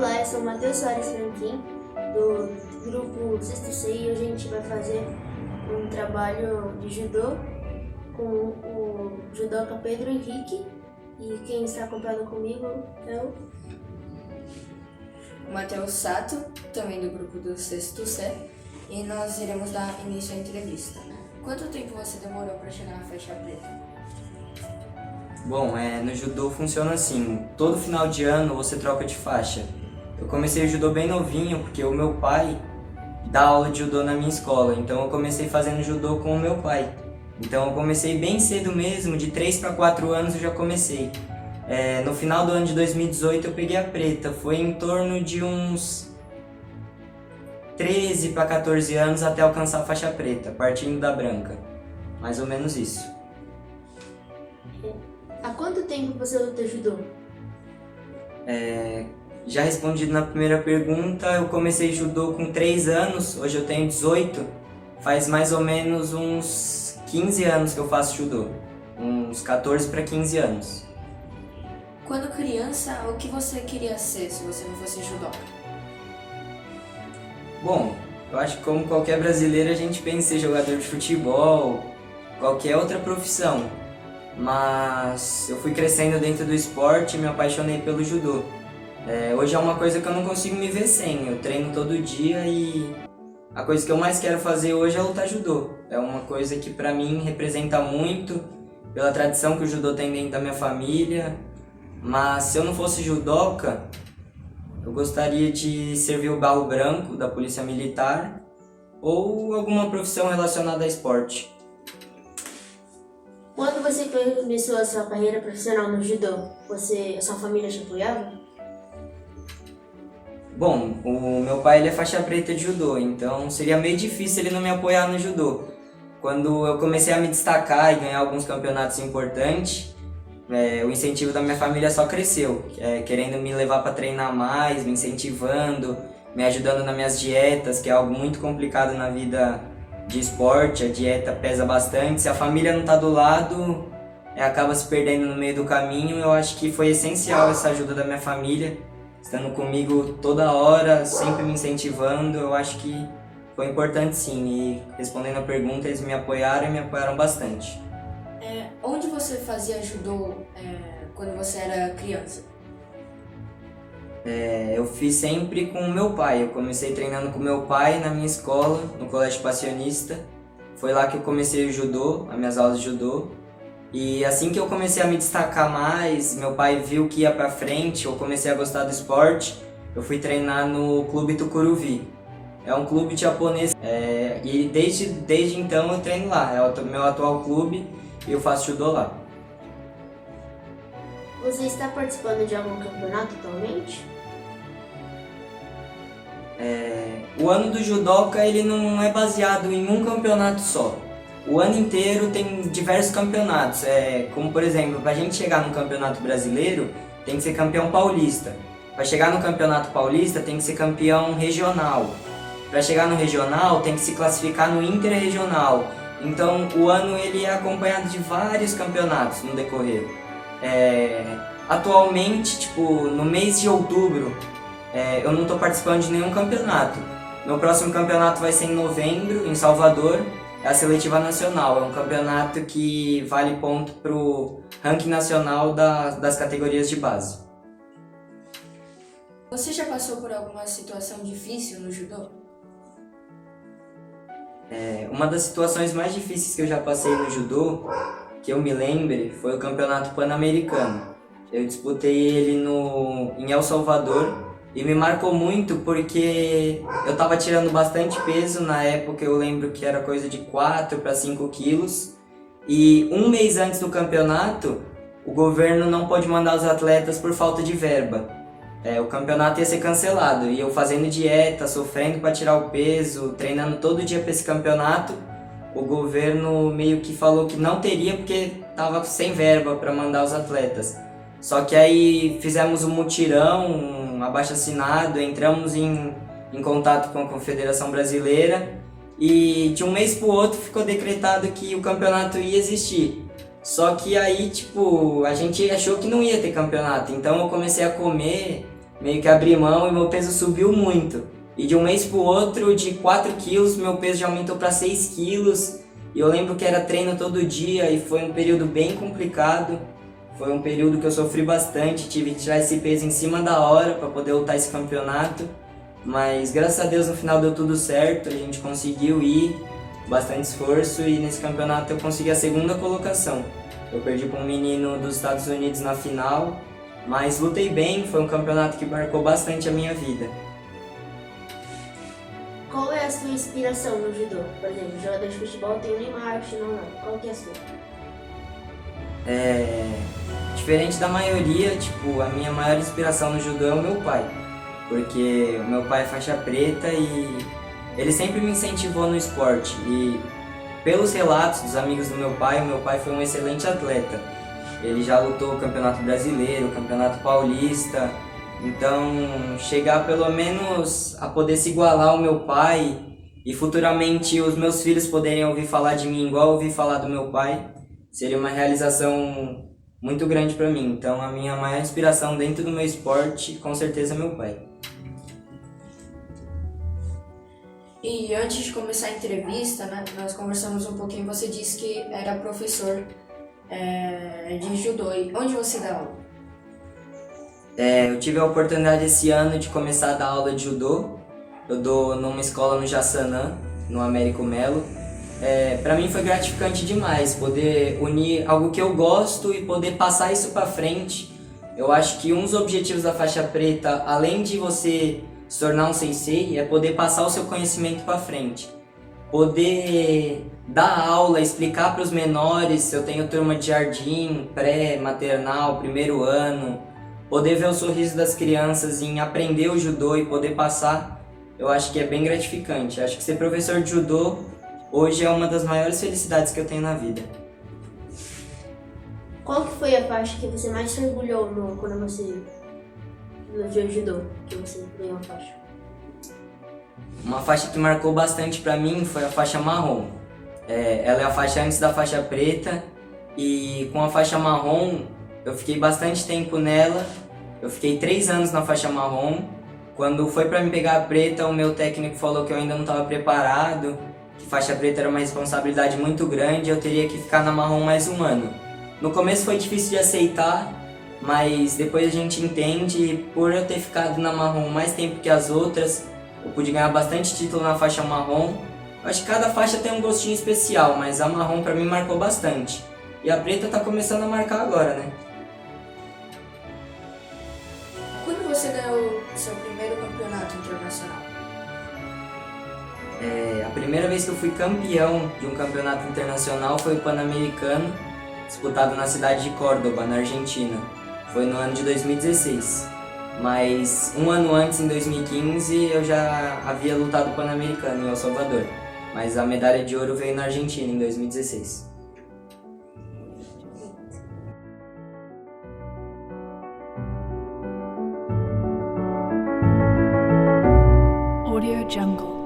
Olá, eu sou o Matheus Soares Franquim, do grupo 6º C, e hoje a gente vai fazer um trabalho de judô com o judoca Pedro Henrique, e quem está acompanhando comigo é o Matheus Sato, também do grupo do 6º C, e nós iremos dar início à entrevista. Quanto tempo você demorou para chegar na faixa preta? Bom, no judô funciona assim, todo final de ano você troca de faixa. Eu comecei o judô bem novinho porque o meu pai dá aula de judô na minha escola, então eu comecei fazendo judô com o meu pai. Então eu comecei bem cedo mesmo, de 3 para 4 anos eu já comecei. No final do ano de 2018 eu peguei a preta, foi em torno de uns 13 para 14 anos até alcançar a faixa preta, partindo da branca, mais ou menos isso. Há quanto tempo você luta judô? Já respondido na primeira pergunta, eu comecei judô com 3 anos, hoje eu tenho 18, faz mais ou menos uns 15 anos que eu faço judô, uns 14 para 15 anos. Quando criança, o que você queria ser se você não fosse judoca? Bom, eu acho que como qualquer brasileiro a gente pensa em ser jogador de futebol, qualquer outra profissão, mas eu fui crescendo dentro do esporte e me apaixonei pelo judô. Hoje é uma coisa que eu não consigo me ver sem, eu treino todo dia e a coisa que eu mais quero fazer hoje é lutar judô. É uma coisa que pra mim representa muito, pela tradição que o judô tem dentro da minha família, mas se eu não fosse judoca, eu gostaria de servir o Barro Branco da Polícia Militar ou alguma profissão relacionada a esporte. Quando você começou a sua carreira profissional no judô, a sua família te apoiava? Bom, o meu pai ele é faixa preta de judô, então seria meio difícil ele não me apoiar no judô. Quando eu comecei a me destacar e ganhar alguns campeonatos importantes, o incentivo da minha família só cresceu, querendo me levar para treinar mais, me incentivando, me ajudando nas minhas dietas, que é algo muito complicado na vida de esporte, a dieta pesa bastante. Se a família não está do lado, acaba se perdendo no meio do caminho. Eu acho que foi essencial essa ajuda da minha família, estando comigo toda hora, sempre me incentivando. Eu acho que foi importante sim, e respondendo a pergunta, eles me apoiaram e me apoiaram bastante. Onde você fazia judô quando você era criança? Eu fiz sempre com o meu pai. Eu comecei treinando com o meu pai na minha escola, no Colégio Passionista. Foi lá que eu comecei o judô, as minhas aulas de judô. E assim que eu comecei a me destacar mais, meu pai viu que ia pra frente, eu comecei a gostar do esporte, eu fui treinar no Clube Tucuruvi. É um clube japonês e desde então eu treino lá. É o meu atual clube e eu faço judô lá. Você está participando de algum campeonato atualmente? O ano do judoca ele não é baseado em um campeonato só. O ano inteiro tem diversos campeonatos, como por exemplo, para a gente chegar no campeonato brasileiro tem que ser campeão paulista. Para chegar no campeonato paulista tem que ser campeão regional. Para chegar no regional tem que se classificar no interregional. Então o ano ele é acompanhado de vários campeonatos no decorrer. Atualmente, no mês de outubro, eu não estou participando de nenhum campeonato. Meu próximo campeonato vai ser em novembro, em Salvador. É a Seletiva Nacional, é um campeonato que vale ponto para o ranking nacional das categorias de base. Você já passou por alguma situação difícil no judô? Uma das situações mais difíceis que eu já passei no judô, que eu me lembre, foi o Campeonato Pan-Americano. Eu disputei ele em El Salvador e me marcou muito porque eu estava tirando bastante peso. Na época eu lembro que era coisa de 4 para 5 quilos. E um mês antes do campeonato, o governo não pode mandar os atletas por falta de verba. O campeonato ia ser cancelado e eu fazendo dieta, sofrendo para tirar o peso, treinando todo dia para esse campeonato. O governo meio que falou que não teria porque estava sem verba para mandar os atletas. Só que aí fizemos um mutirão, um abaixo-assinado, entramos em contato com a Confederação Brasileira e de um mês para o outro ficou decretado que o campeonato ia existir. Só que aí, a gente achou que não ia ter campeonato, então eu comecei a comer meio que abri mão e meu peso subiu muito. E de um mês pro outro, de 4 quilos, meu peso já aumentou para 6 quilos. E eu lembro que era treino todo dia e foi um período bem complicado. Foi um período que eu sofri bastante, tive que tirar esse peso em cima da hora para poder lutar esse campeonato. Mas graças a Deus no final deu tudo certo, a gente conseguiu ir, bastante esforço, e nesse campeonato eu consegui a 2ª colocação. Eu perdi para um menino dos Estados Unidos na final, mas lutei bem, foi um campeonato que marcou bastante a minha vida. Qual é a sua inspiração no judô? Por exemplo, jogador de futebol tem o Neymar, Cristiano Ronaldo. Qual que é a sua? Diferente da maioria, tipo, a minha maior inspiração no judô é o meu pai. Porque o meu pai é faixa preta e ele sempre me incentivou no esporte. E pelos relatos dos amigos do meu pai, o meu pai foi um excelente atleta. Ele já lutou o Campeonato Brasileiro, o Campeonato Paulista. Então, chegar pelo menos a poder se igualar ao meu pai e futuramente os meus filhos poderem ouvir falar de mim igual eu ouvi falar do meu pai, seria uma realização muito grande para mim. Então, a minha maior inspiração dentro do meu esporte, com certeza, é meu pai. E antes de começar a entrevista, né, nós conversamos um pouquinho. Você disse que era professor de judô. E onde você dá aula? Eu tive a oportunidade esse ano de começar a dar aula de judô. Eu dou numa escola no Jaçanã, no Américo Melo. Para mim foi gratificante demais poder unir algo que eu gosto e poder passar isso para frente. Eu acho que um dos objetivos da faixa preta, além de você se tornar um sensei, é poder passar o seu conhecimento para frente. Poder dar aula, explicar para os menores, se eu tenho turma de jardim, pré, maternal, 1º ano, poder ver o sorriso das crianças em aprender o judô e poder passar, eu acho que é bem gratificante. Acho que ser professor de judô hoje é uma das maiores felicidades que eu tenho na vida. Qual que foi a faixa que você mais se orgulhou quando você no judô, que você ganhou a faixa? Uma faixa que marcou bastante pra mim foi a faixa marrom. Ela é a faixa antes da faixa preta e com a faixa marrom eu fiquei bastante tempo nela. Eu fiquei 3 anos na faixa marrom. Quando foi pra me pegar a preta, o meu técnico falou que eu ainda não estava preparado, que faixa preta era uma responsabilidade muito grande, eu teria que ficar na marrom mais 1 ano. No começo foi difícil de aceitar, mas depois a gente entende, e por eu ter ficado na marrom mais tempo que as outras, eu pude ganhar bastante título na faixa marrom. Eu acho que cada faixa tem um gostinho especial, mas a marrom pra mim marcou bastante. E a preta tá começando a marcar agora, né? Quando você ganhou seu primeiro campeonato internacional? A primeira vez que eu fui campeão de um campeonato internacional foi o Pan-Americano, disputado na cidade de Córdoba, na Argentina. Foi no ano de 2016. Mas 1 ano antes, em 2015, eu já havia lutado o Pan-Americano em El Salvador. Mas a medalha de ouro veio na Argentina, em 2016. Audio Jungle.